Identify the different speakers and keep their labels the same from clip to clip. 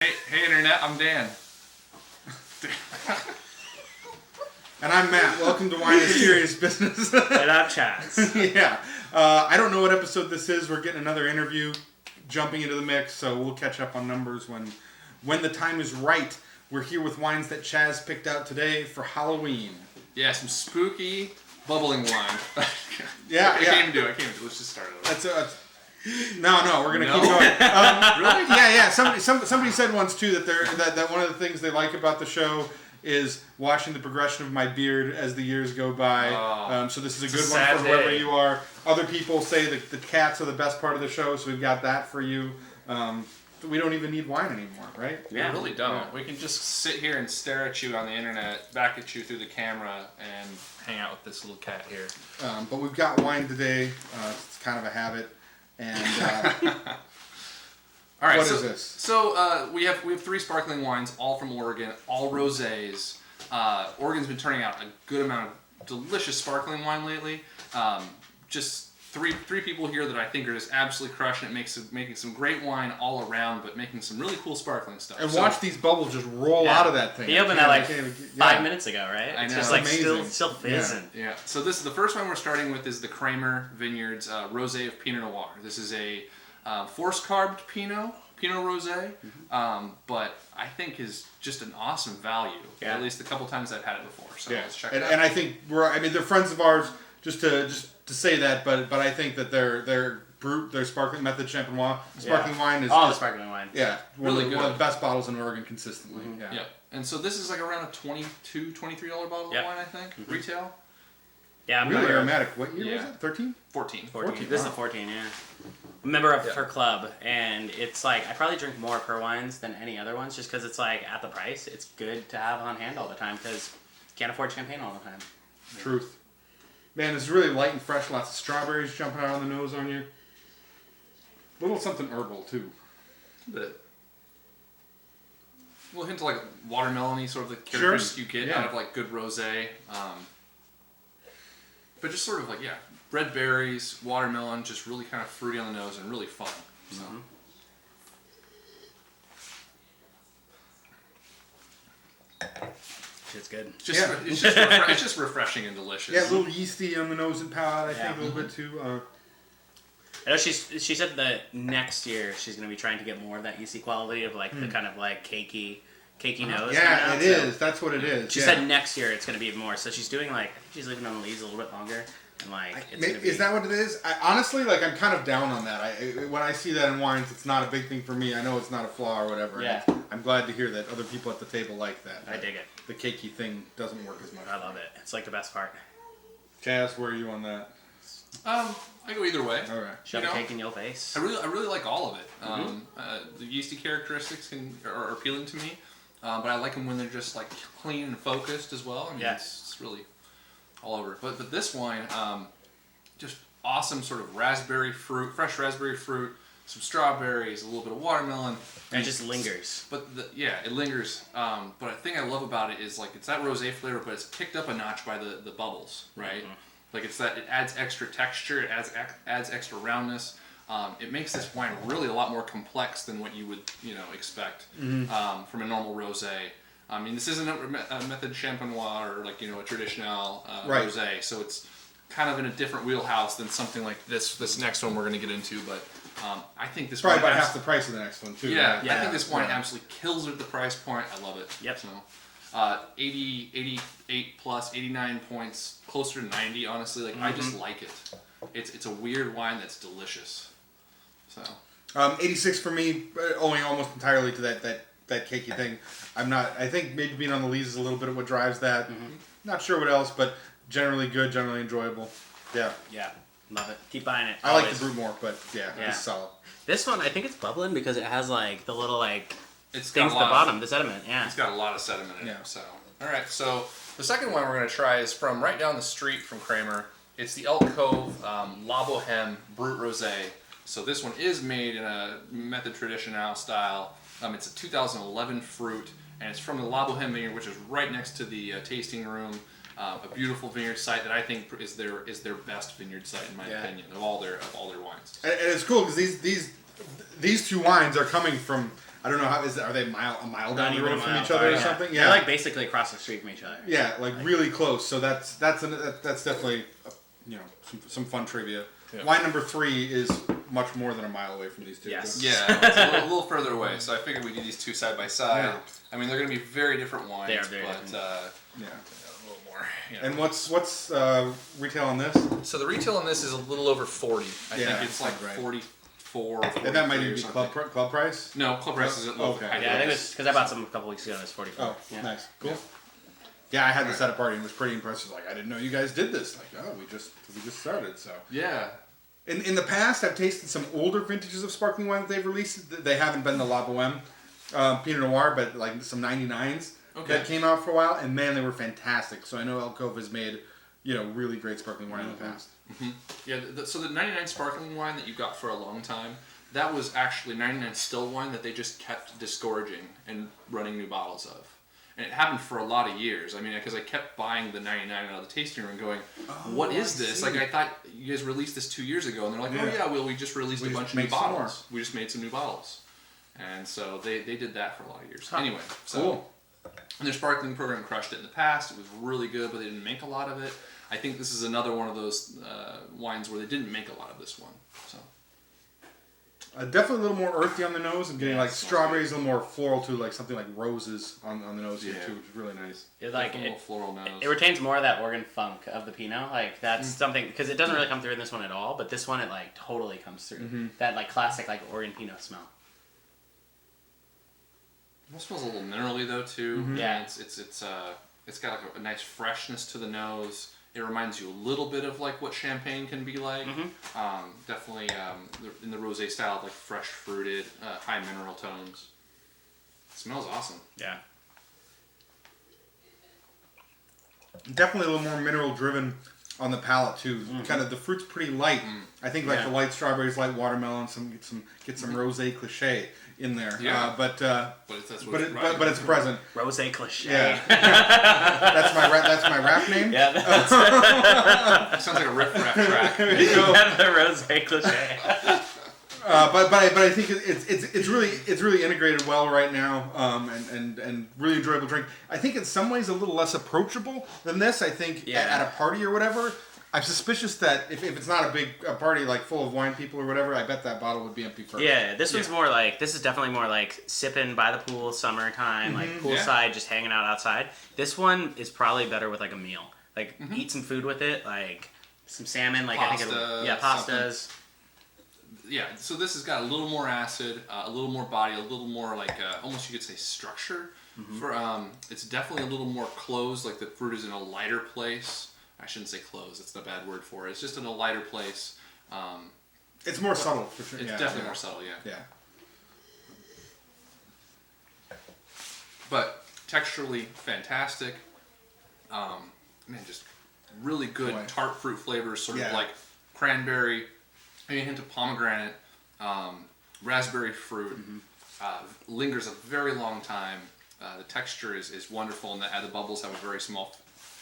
Speaker 1: Hey, Internet, I'm Dan.
Speaker 2: And I'm Matt. Welcome to Wine is Serious Business.
Speaker 3: And I'm Chaz.
Speaker 2: Yeah. I don't know what episode this is. We're getting another interview jumping into the mix, so we'll catch up on numbers when the time is right. We're here with wines that Chaz picked out today for Halloween.
Speaker 1: Yeah, some spooky, bubbling wine. I
Speaker 2: Yeah.
Speaker 1: can't even do it. Let's just start it over.
Speaker 2: No, we're gonna keep going.
Speaker 1: Really?
Speaker 2: Yeah. Somebody said once too that one of the things they like about the show is watching the progression of my beard as the years go by. So this is a good one for whoever you are. Other people say that the cats are the best part of the show, so we've got that for you. We don't even need wine anymore, right?
Speaker 1: Yeah, we really don't. Yeah. We can just sit here and stare at you on the internet, back at you through the camera, and hang out with this little cat here.
Speaker 2: But we've got wine today. It's kind of a habit. And
Speaker 1: all right,
Speaker 2: what is this?
Speaker 1: So we have three sparkling wines, all from Oregon, all rosés. Oregon's been turning out a good amount of delicious sparkling wine lately. Just three people here that I think are just absolutely crushing it, making some great wine all around, but making some really cool sparkling stuff.
Speaker 2: And watch these bubbles just roll out of that thing.
Speaker 3: He opened that like 5 minutes ago, right?
Speaker 1: I know.
Speaker 3: It's just like
Speaker 2: amazing.
Speaker 3: still fizzing.
Speaker 1: Yeah. So the first one we're starting with is the Kramer Vineyards Rosé of Pinot Noir. This is a force carbed Pinot Rosé, but I think is just an awesome value.
Speaker 3: Yeah.
Speaker 1: At least the couple times I've had it before. So let's check it out.
Speaker 2: And I think they're friends of ours. Just to say that, but I think that their sparkling method champenois sparkling wine is
Speaker 3: the sparkling wine.
Speaker 2: Yeah,
Speaker 1: really good.
Speaker 2: One of the best bottles in Oregon consistently.
Speaker 1: Mm-hmm. Yeah. And so this is like around a $22, $23 bottle of wine, I think, retail.
Speaker 3: Yeah,
Speaker 2: really aromatic. What year was it? 13?
Speaker 1: 14.
Speaker 3: 14. This is a 14, yeah. A member of her club, and it's like I probably drink more per wines than any other ones, just because it's like at the price. It's good to have on hand all the time because you can't afford champagne all the time.
Speaker 2: Truth. Man, it's really light and fresh. Lots of strawberries jumping out on the nose on you. A little something herbal too.
Speaker 1: But we'll hint to like watermelon-y sort of the characters you get out of like good rosé. But just sort of like red berries, watermelon, just really kind of fruity on the nose and really fun. So.
Speaker 3: It's good.
Speaker 1: It's just refreshing and delicious.
Speaker 2: Yeah, a little yeasty on the nose and palate, I think, a little bit too.
Speaker 3: I know she said that next year she's going to be trying to get more of that yeasty quality of like the kind of like cakey nose.
Speaker 2: Yeah, it is. That's what it is.
Speaker 3: She said next year it's going to be more. So she's doing like, I think she's leaving on the leaves a little bit longer. And like,
Speaker 2: is that what it is? Honestly, like I'm kind of down on that. When I see that in wines, it's not a big thing for me. I know it's not a flaw or whatever.
Speaker 3: Yeah.
Speaker 2: I'm glad to hear that other people at the table like that.
Speaker 3: I dig it.
Speaker 2: The cakey thing doesn't work as much.
Speaker 3: I love it. It's like the best part.
Speaker 2: Chaz, where are you on that?
Speaker 1: I go either way.
Speaker 2: All right.
Speaker 3: Shove a cake in your face.
Speaker 1: I really like all of it. The yeasty characteristics are appealing to me, but I like them when they're just like clean and focused as well. I mean, it's really all over. But this wine, just awesome sort of raspberry fruit, fresh raspberry fruit, some strawberries, a little bit of watermelon.
Speaker 3: And it just lingers.
Speaker 1: But it lingers. But the thing I love about it is like it's that rosé flavor, but it's picked up a notch by the bubbles, right? Mm-hmm. Like it adds extra texture, it adds extra roundness. It makes this wine really a lot more complex than what you would expect from a normal rosé. I mean, this isn't a method champenois or like a traditional rosé, so it's kind of in a different wheelhouse than something like this next one we're going to get into. But I think this
Speaker 2: probably
Speaker 1: wine
Speaker 2: about half the price of the next one too.
Speaker 1: Yeah,
Speaker 2: right?
Speaker 1: I think this wine absolutely kills it at the price point. I love it.
Speaker 3: Yep.
Speaker 1: So, 88 plus, 89 points, closer to 90. Honestly, like I just like it. It's a weird wine that's delicious. So.
Speaker 2: 86 for me, owing almost entirely to that cakey thing. I think maybe being on the leaves is a little bit of what drives that. Not sure what else, but generally good, generally enjoyable. Yeah.
Speaker 3: Yeah. Love it. Keep buying it.
Speaker 2: I like the Brut more, but it's solid.
Speaker 3: This one, I think it's bubbling because it has like the little like
Speaker 1: it's
Speaker 3: things at the bottom, the sediment. Yeah.
Speaker 1: It's got a lot of sediment in it. So, all right. So the second one we're going to try is from right down the street from Kramer. It's the Elk Cove Boheme Brut Rose. So this one is made in a method traditional style. It's a 2011 fruit, and it's from the Boheme Vineyard, which is right next to the tasting room. A beautiful vineyard site that I think is their best vineyard site in my opinion of all their wines.
Speaker 2: And it's cool because these two wines are coming from I don't know are they a mile down the
Speaker 3: even a
Speaker 2: road from
Speaker 3: mile
Speaker 2: each other or
Speaker 3: apart,
Speaker 2: something? Yeah,
Speaker 3: they're like basically across the street from each other.
Speaker 2: Yeah, like really close. So that's definitely some fun trivia.
Speaker 1: Yeah.
Speaker 2: Wine number 3 is much more than a mile away from these two.
Speaker 3: Yes.
Speaker 1: Yeah, it's a little further away. So I figured we do these two side by side.
Speaker 2: Yeah.
Speaker 1: I mean, they're going to be very different wines.
Speaker 3: They are very
Speaker 1: but,
Speaker 3: different.
Speaker 2: Yeah.
Speaker 1: a little more.
Speaker 2: And what's retail on this?
Speaker 1: So the retail on this is a little over 40. I
Speaker 2: Yeah,
Speaker 1: think it's like
Speaker 2: right.
Speaker 1: 44.
Speaker 2: And that might
Speaker 1: 43
Speaker 2: even
Speaker 1: or
Speaker 2: be
Speaker 1: something.
Speaker 2: club price.
Speaker 1: No, club price is a little
Speaker 2: Okay.
Speaker 1: higher.
Speaker 3: Yeah, I think it's because I bought some a couple weeks ago and it's 44.
Speaker 2: Oh,
Speaker 3: yeah.
Speaker 2: nice, cool. Yeah, I had this at a party and was pretty impressed. Like, I didn't know you guys did this. Like, oh, we just started. So
Speaker 1: Yeah.
Speaker 2: in the past, I've tasted some older vintages of sparkling wine that they've released. They haven't been the La Boheme Pinot Noir, but like some 99s that came out for a while, and man, they were fantastic. So I know Elk Cove has made really great sparkling wine in the past.
Speaker 1: Mm-hmm. Yeah. So the 99 sparkling wine that you got for a long time, that was actually 99 still wine that they just kept disgorging and running new bottles of. And it happened for a lot of years. I mean, because I kept buying the 99 out of the tasting room and going, what is this? Like, I thought you guys released this 2 years ago. And they're like, oh, yeah, well, we just released a bunch of new bottles. We just made some new bottles. And so they did that for a lot of years. Anyway, so
Speaker 2: Cool.
Speaker 1: and their sparkling program crushed it in the past. It was really good, but they didn't make a lot of it. I think this is another one of those wines where they didn't make a lot of this one. So.
Speaker 2: Definitely a little more earthy on the nose. I'm getting like strawberries, a little more floral too, like something like roses on the nose here too, which is really nice.
Speaker 3: It, like,
Speaker 1: A little floral nose.
Speaker 3: it retains more of that Oregon funk of the Pinot. Like that's something because it doesn't really come through in this one at all, but this one it like totally comes through. That like classic like Oregon Pinot smell.
Speaker 1: It smells a little minerally though too.
Speaker 3: Yeah.
Speaker 1: It's got like a nice freshness to the nose. It reminds you a little bit of like what champagne can be like. Definitely in the rosé style, like fresh fruited, high mineral tones. It smells awesome.
Speaker 3: Yeah.
Speaker 2: Definitely a little more mineral driven on the palate too. Kind of the fruit's pretty light. I think like the light strawberries, light watermelon, get some rosé cliché in there.
Speaker 1: Yeah.
Speaker 2: But it's present.
Speaker 3: Rosé cliché.
Speaker 2: Yeah. that's my rap name.
Speaker 3: Yeah.
Speaker 1: Sounds like a riff rap track.
Speaker 2: There you go.
Speaker 3: The rosé cliché.
Speaker 2: But I think it's really integrated well right now, and really enjoyable drink. I think in some ways a little less approachable than this. I think at a party or whatever, I'm suspicious that if it's not a party like full of wine people or whatever, I bet that bottle would be empty first.
Speaker 3: Yeah, this one's more like this is definitely more like sipping by the pool, summertime, like poolside, just hanging out outside. This one is probably better with like a meal, like eat some food with it, like some salmon, like
Speaker 1: Pasta,
Speaker 3: I think pastas.
Speaker 1: Something. Yeah, so this has got a little more acid, a little more body, a little more like almost you could say structure. For it's definitely a little more closed. Like the fruit is in a lighter place. I shouldn't say closed. That's the bad word for it. It's just in a lighter place.
Speaker 2: It's more subtle for sure.
Speaker 1: It's definitely more subtle. Yeah.
Speaker 2: Yeah.
Speaker 1: But texturally fantastic. Man, just really good tart fruit flavors. Sort of like cranberry. Maybe a hint of pomegranate, raspberry fruit, lingers a very long time. The texture is wonderful, and the bubbles have a very small,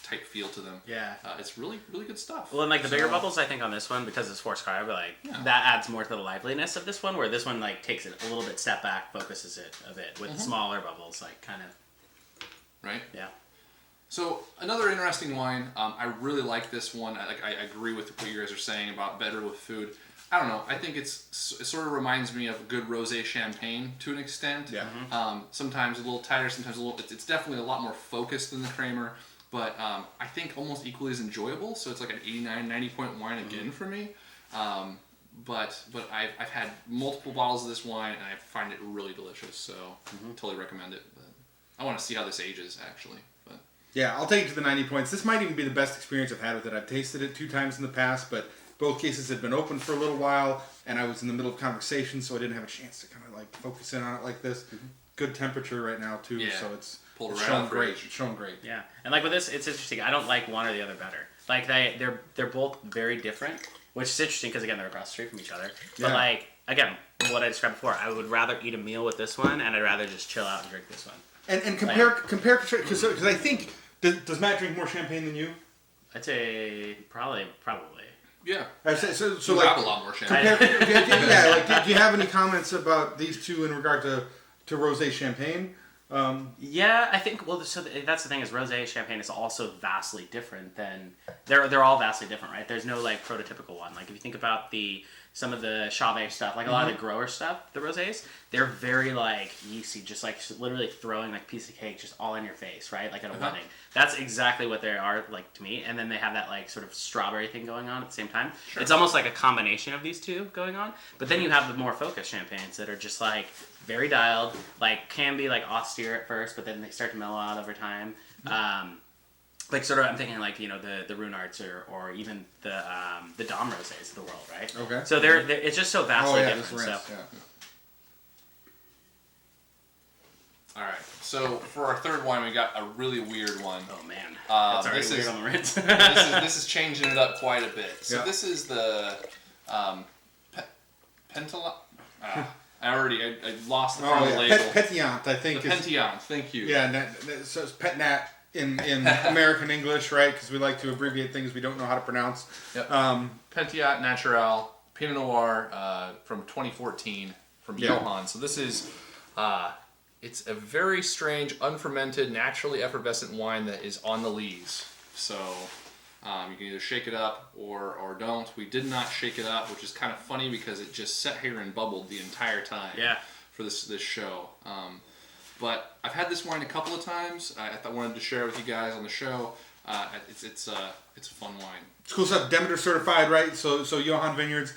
Speaker 1: tight feel to them.
Speaker 3: Yeah.
Speaker 1: It's really, really good stuff.
Speaker 3: Well, and like the bigger bubbles, I think on this one, because it's forced carb, like that adds more to the liveliness of this one, where this one like takes it a little bit step back, focuses it a bit with smaller bubbles, like kind of.
Speaker 1: Right?
Speaker 3: Yeah.
Speaker 1: So another interesting wine. I really like this one. I agree with what you guys are saying about better with food. I don't know. I think it sort of reminds me of good rosé champagne to an extent.
Speaker 2: Yeah.
Speaker 1: Sometimes a little tighter, sometimes a little. It's definitely a lot more focused than the Kramer, but I think almost equally as enjoyable. So it's like an 89, 90 point wine again for me. But I've had multiple bottles of this wine and I find it really delicious. So totally recommend it. But I want to see how this ages actually. But
Speaker 2: yeah, I'll take it to the 90 points. This might even be the best experience I've had with it. I've tasted it 2 times in the past, but both cases had been open for a little while, and I was in the middle of conversation, so I didn't have a chance to kind of like focus in on it like this. Good temperature right now too, so it's shown great. It's shown great.
Speaker 3: Yeah, and like with this, it's interesting. I don't like one or the other better. Like they're both very different, which is interesting because again they're across the street from each other. But like again, what I described before, I would rather eat a meal with this one, and I'd rather just chill out and drink this one.
Speaker 2: And compare because I think does Matt drink more champagne than you?
Speaker 3: I'd say probably.
Speaker 1: yeah.
Speaker 2: So
Speaker 1: You
Speaker 2: like
Speaker 1: have a lot more champagne.
Speaker 2: do you have any comments about these two in regard to to rosé champagne.
Speaker 3: Yeah, I think. Well, so that's the thing is, rosé champagne is also vastly different than they're all vastly different, right? There's no like prototypical one. Like if you think about some of the Chauvet stuff, like a lot of the grower stuff, the rosés, they're very like yeasty, just like literally throwing like a piece of cake just all in your face, right? Like at a wedding. That's exactly what they are like to me. And then they have that like sort of strawberry thing going on at the same time. Sure. It's almost like a combination of these two going on. But then you have the more focused champagnes that are just like very dialed, like can be like austere at first, but then they start to mellow out over time. Like sort of, I'm thinking like the Ruinarts or even the Dom Rosés of the world, right?
Speaker 2: Okay.
Speaker 3: So they're it's just so vastly different. So.
Speaker 1: All right. So for our third wine, we got a really weird one.
Speaker 3: Oh man, that's already weird on the rinse.
Speaker 1: this is changing it up quite a bit. So this is the Petillant. I lost the front of the label.
Speaker 2: Petillant, I think.
Speaker 1: The Petillant. Thank you.
Speaker 2: Yeah, so it's Pet Nat in American English, right? Because we like to abbreviate things we don't know how to pronounce.
Speaker 1: Yep. Petillant Naturel Pinot Noir from 2014 from Johan. So this is it's a very strange, unfermented, naturally effervescent wine that is on the lees. So you can either shake it up or don't. We did not shake it up, which is kind of funny because it just sat here and bubbled the entire time for this show. But I've had this wine a couple of times. I wanted to share it with you guys on the show. It's a fun wine.
Speaker 2: It's cool stuff. Demeter certified, right? So Johan Vineyards,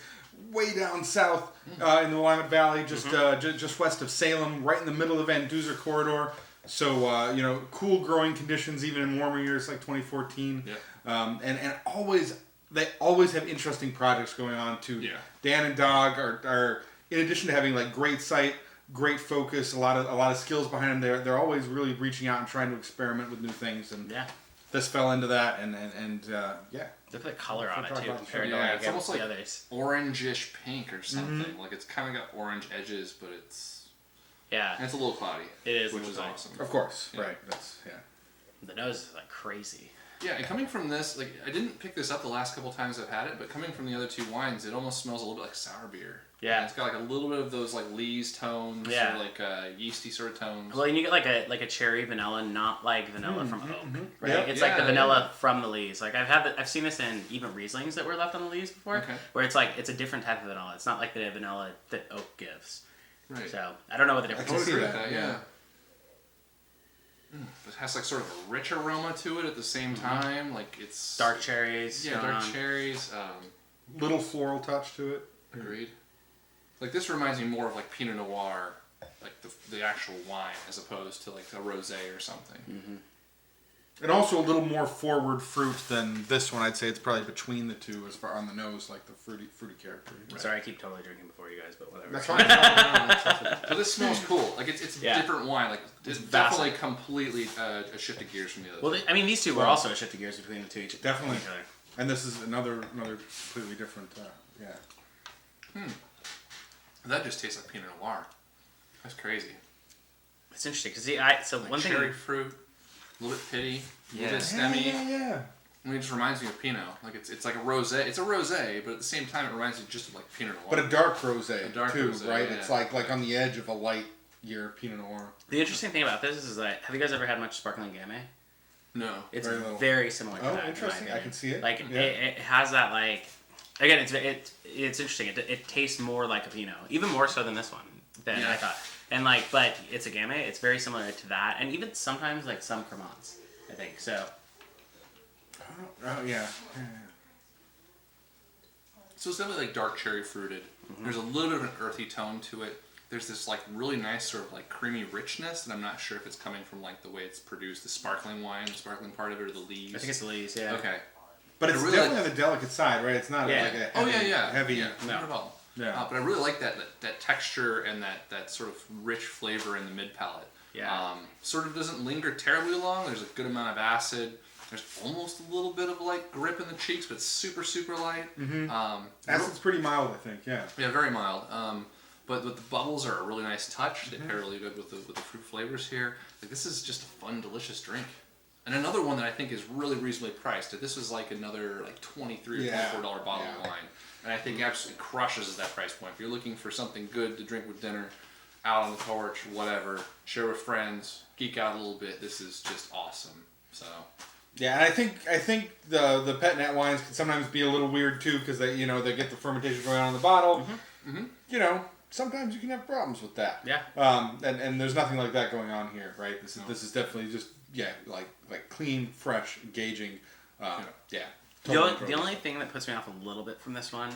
Speaker 2: way down south in the Willamette Valley, just west of Salem, right in the middle of the Van Duzer corridor. So cool growing conditions even in warmer years like 2014.
Speaker 1: Yeah.
Speaker 2: And they always have interesting projects going on too.
Speaker 1: Yeah.
Speaker 2: Dan and Dog are in addition to having like great sight, great focus, a lot of skills behind them. They're always really reaching out and trying to experiment with new things. And this fell into that. And
Speaker 3: Look at the color on it too compared to
Speaker 1: it's almost like
Speaker 3: the others.
Speaker 1: Orangish pink or something. Like it's kind of got orange edges, but it's and it's a little cloudy.
Speaker 3: It is,
Speaker 1: which is awesome.
Speaker 2: Of course, right? That's
Speaker 3: The nose is like crazy.
Speaker 1: Yeah, and coming from this, like I didn't pick this up the last couple times I've had it, but coming from the other two wines, it almost smells a little bit like sour beer.
Speaker 3: Yeah,
Speaker 1: and it's got like a little bit of those like lees tones, or like yeasty sort of tones.
Speaker 3: Well, and you get like a cherry vanilla, not like vanilla from oak, right?
Speaker 2: Yep.
Speaker 3: It's like the vanilla from the lees. Like I've seen this in even Rieslings that were left on the lees before, where it's like it's a different type of vanilla. It's not like the vanilla that oak gives.
Speaker 1: Right.
Speaker 3: So I don't know what the difference is.
Speaker 1: Yeah. It has like sort of a rich aroma to it at the same time. Like it's
Speaker 3: dark cherries.
Speaker 1: Yeah, dark cherries.
Speaker 2: little floral touch to it.
Speaker 1: Agreed. Like this reminds me more of like Pinot Noir, like the actual wine, as opposed to like a rosé or something.
Speaker 3: Mm-hmm.
Speaker 2: And also a little more forward fruit than this one. I'd say it's probably between the two as far on the nose, like the fruity character.
Speaker 3: Right. Sorry, I keep totally drinking before you guys, but whatever.
Speaker 2: That's fine.
Speaker 1: But this smells cool. Like it's a different wine. Like it's definitely completely a shift of gears from the other.
Speaker 3: Well, I mean, these two were also a shift of gears between the two.
Speaker 2: Definitely.
Speaker 3: Each other.
Speaker 2: And this is another completely different.
Speaker 1: That just tastes like Pinot Noir. That's crazy.
Speaker 3: It's interesting because one thing.
Speaker 1: Cherry fruit, a little bit pitty, a little bit stemmy.
Speaker 2: Yeah.
Speaker 1: I mean, it just reminds me of Pinot. Like it's like a rosé. It's a rosé, but at the same time, it reminds me just of like Pinot Noir.
Speaker 2: But a dark rosé too,
Speaker 1: rosé,
Speaker 2: right?
Speaker 1: Yeah.
Speaker 2: It's like on the edge of a light year Pinot Noir.
Speaker 3: The interesting thing about this is that have you guys ever had much sparkling Gamay?
Speaker 1: No.
Speaker 3: It's very similar to that.
Speaker 2: Oh, interesting. I can see it.
Speaker 3: Like it has that like. Again, it's interesting. It tastes more like a Pinot, even more so than this one than I thought. And like, but it's a Gamay. It's very similar to that, and even sometimes like some Cremants, I think. So.
Speaker 2: Oh yeah.
Speaker 1: So it's definitely like dark cherry fruited. Mm-hmm. There's a little bit of an earthy tone to it. There's this like really nice sort of like creamy richness, and I'm not sure if it's coming from like the way it's produced, the sparkling wine, the sparkling part of it, or the leaves.
Speaker 3: I think it's the leaves. Yeah.
Speaker 1: Okay.
Speaker 2: But it's really definitely on the delicate side, right? It's not like a heavy.
Speaker 1: Not at all.
Speaker 2: Yeah.
Speaker 1: But I really like that texture and that sort of rich flavor in the mid palate.
Speaker 3: Yeah.
Speaker 1: Sort of doesn't linger terribly long. There's a good amount of acid. There's almost a little bit of like grip in the cheeks, but super super light.
Speaker 2: Mm-hmm. Acid's pretty mild, I think. Yeah.
Speaker 1: Yeah, very mild. But the bubbles are a really nice touch. They pair really good with the fruit flavors here. Like this is just a fun, delicious drink. And another one that I think is really reasonably priced. This was like another like $23 or $24 bottle of wine, and I think absolutely crushes at that price point. If you're looking for something good to drink with dinner, out on the porch, whatever, share with friends, geek out a little bit. This is just awesome. So.
Speaker 2: Yeah, and I think the Petillant wines can sometimes be a little weird too because they they get the fermentation going on in the bottle. Sometimes you can have problems with that.
Speaker 3: Yeah.
Speaker 2: And there's nothing like that going on here, right? This is definitely just like clean, fresh, engaging. Yeah. Totally
Speaker 3: The only thing that puts me off a little bit from this one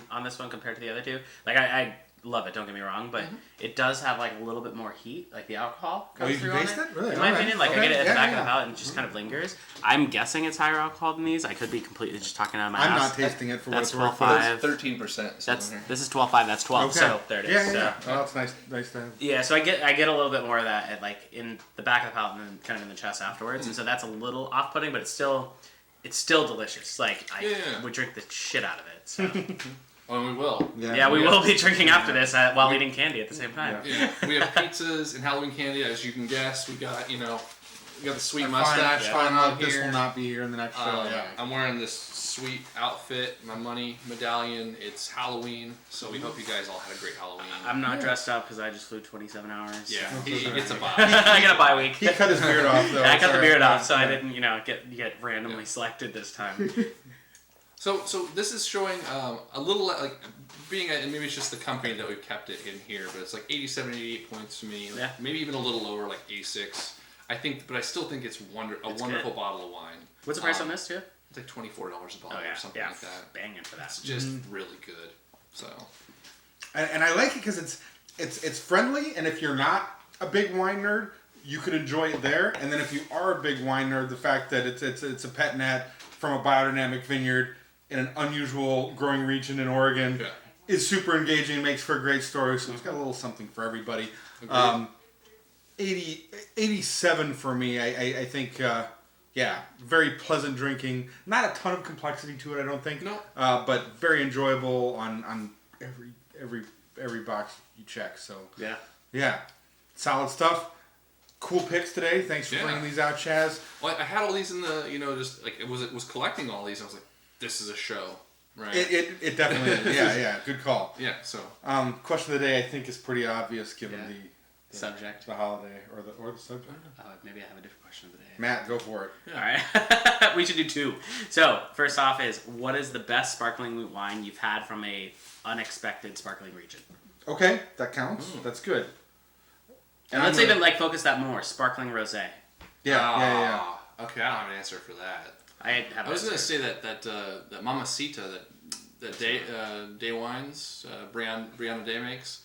Speaker 3: compared to the other two, like I love it, don't get me wrong, but it does have like a little bit more heat, like the alcohol comes through on it.
Speaker 2: Really?
Speaker 3: In my opinion, like I get it at the back of the palate and it just kind of lingers. I'm guessing it's higher alcohol than these. I could be completely just talking out of my ass.
Speaker 2: I'm not tasting it for what
Speaker 3: that's
Speaker 2: it's worth.
Speaker 3: 12.5.
Speaker 1: 13%.
Speaker 3: This is 12.5. That's 12.
Speaker 2: Okay.
Speaker 3: So there it is.
Speaker 2: Yeah.
Speaker 3: So.
Speaker 2: Oh, that's nice to have.
Speaker 3: Yeah, so I get a little bit more of that at like in the back of the palate and then kind of in the chest afterwards, and so that's a little off-putting, but it's still delicious. Like I would drink the shit out of it. So.
Speaker 1: Oh, and we will.
Speaker 3: Yeah, we will be drinking after this while eating candy at the same time.
Speaker 1: Yeah. We have pizzas and Halloween candy, as you can guess. We got the sweet mustache going on here.
Speaker 2: This will not be here in the next show.
Speaker 1: I'm wearing this sweet outfit, my money medallion. It's Halloween, so we hope you guys all had a great Halloween.
Speaker 3: I'm not dressed up because I just flew 27 hours.
Speaker 1: Yeah, he gets a bye.
Speaker 3: I get a bye week.
Speaker 2: He cut his beard off, though.
Speaker 3: I cut the beard off, so I didn't, get randomly selected this time.
Speaker 1: So this is showing a little like being and maybe it's just the company that we've kept it in here, but it's like 87, 88 points to me. Like maybe even a little lower, like 86. But I still think it's wonderful
Speaker 3: good.
Speaker 1: bottle of wine.
Speaker 3: What's the price on this too?
Speaker 1: It's like $24 a bottle or something like that.
Speaker 3: Banging for that.
Speaker 1: It's just really good. So.
Speaker 2: And I like it because it's friendly, and if you're not a big wine nerd, you could enjoy it there. And then if you are a big wine nerd, the fact that it's a Petillant from a biodynamic vineyard in an unusual growing region in Oregon is super engaging, makes for a great story. So it's got a little something for everybody. 87 for me. I think very pleasant drinking. Not a ton of complexity to it, I don't think.
Speaker 1: No.
Speaker 2: But very enjoyable on every box you check. So yeah, solid stuff. Cool picks today. Thanks for bringing these out, Chaz.
Speaker 1: Well, I had all these in the just like it was collecting all these. I was like, this is a show, right?
Speaker 2: It definitely is. Yeah. Good call.
Speaker 1: Yeah. So
Speaker 2: question of the day I think is pretty obvious given the
Speaker 3: subject,
Speaker 2: the holiday, or the subject.
Speaker 3: Maybe I have a different question of the day.
Speaker 2: Matt, go for it.
Speaker 3: Yeah. All right, we should do two. So first off is what is the best sparkling wine you've had from a unexpected sparkling region?
Speaker 2: Okay, that counts. That's good.
Speaker 3: And let's even focus that more. Sparkling rosé.
Speaker 2: Yeah.
Speaker 1: Okay, I don't have an answer for that.
Speaker 3: I
Speaker 1: was gonna say that Mamacita that Day Wines Brianna Day makes.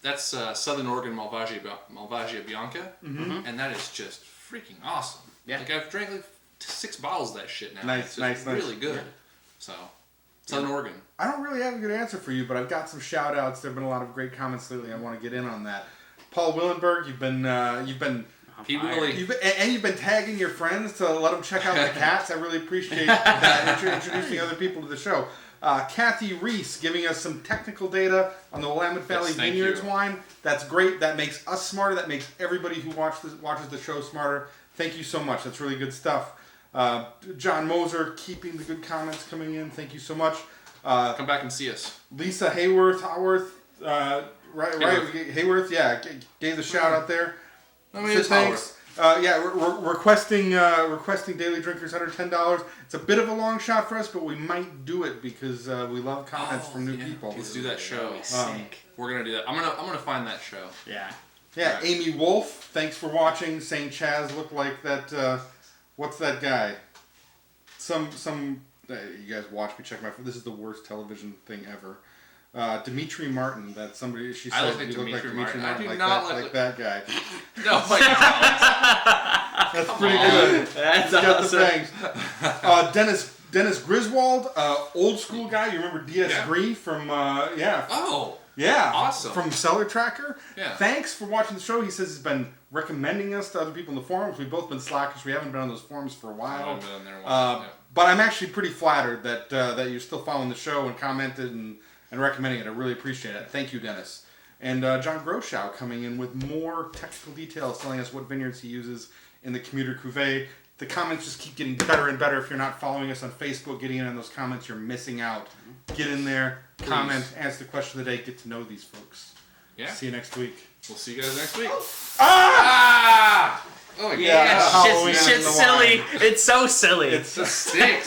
Speaker 1: That's Southern Oregon Malvasia Bianca, and that is just freaking awesome. Yeah, like I've drank like 6 bottles of that shit now.
Speaker 2: Nice.
Speaker 1: Really good. Yeah. So, Southern Oregon.
Speaker 2: I don't really have a good answer for you, but I've got some shout outs. There have been a lot of great comments lately. I want to get in on that. Paul Willenberg, you've been tagging your friends to let them check out the cats. I really appreciate that. Introducing other people to the show. Kathy Reese giving us some technical data on the Willamette Valley Vineyards wine. That's great. That makes us smarter. That makes everybody who watches the show smarter. Thank you so much. That's really good stuff. John Moser keeping the good comments coming in. Thank you so much.
Speaker 1: Come back and see us.
Speaker 2: Lisa Hayworth, Hayworth, gave the shout out there. So thanks. Requesting daily drinkers under $10. It's a bit of a long shot for us, but we might do it because we love comments from new people.
Speaker 1: Let's do that show. We're gonna do that. I'm gonna find that show.
Speaker 3: Yeah.
Speaker 2: Yeah. Right. Amy Wolf, thanks for watching. Saying Chaz looked like that. What's that guy? You guys watch me check my phone. This is the worst television thing ever. Dimitri Martin, that somebody she said
Speaker 1: you look like
Speaker 2: Dimitri Martin,
Speaker 1: like
Speaker 2: that guy.
Speaker 1: No, my God.
Speaker 2: That's pretty good.
Speaker 3: That's
Speaker 2: got the bangs. Dennis Griswold, old school guy. You remember DS Gree from
Speaker 1: Oh.
Speaker 2: Yeah.
Speaker 1: Awesome.
Speaker 2: From Cellar Tracker.
Speaker 1: Yeah.
Speaker 2: Thanks for watching the show. He says he's been recommending us to other people in the forums. We've both been slackish. We haven't been on those forums for a while.
Speaker 1: I haven't been on there in a while.
Speaker 2: But I'm actually pretty flattered that you're still following the show and commented and recommending it. I really appreciate it. Thank you, Dennis. And John Groschow coming in with more technical details, telling us what vineyards he uses in the Commuter Cuvée. The comments just keep getting better and better. If you're not following us on Facebook, getting in on those comments, you're missing out. Get in there, comment, answer the question of the day, get to know these folks.
Speaker 1: Yeah.
Speaker 2: See you next week.
Speaker 1: We'll see you guys next week.
Speaker 2: Ah!
Speaker 1: Oh
Speaker 2: Yeah.
Speaker 1: yeah.
Speaker 2: Halloween
Speaker 3: Shit's
Speaker 2: in the
Speaker 3: silly.
Speaker 2: wine.
Speaker 3: It's so silly.
Speaker 2: It's
Speaker 1: It stinks.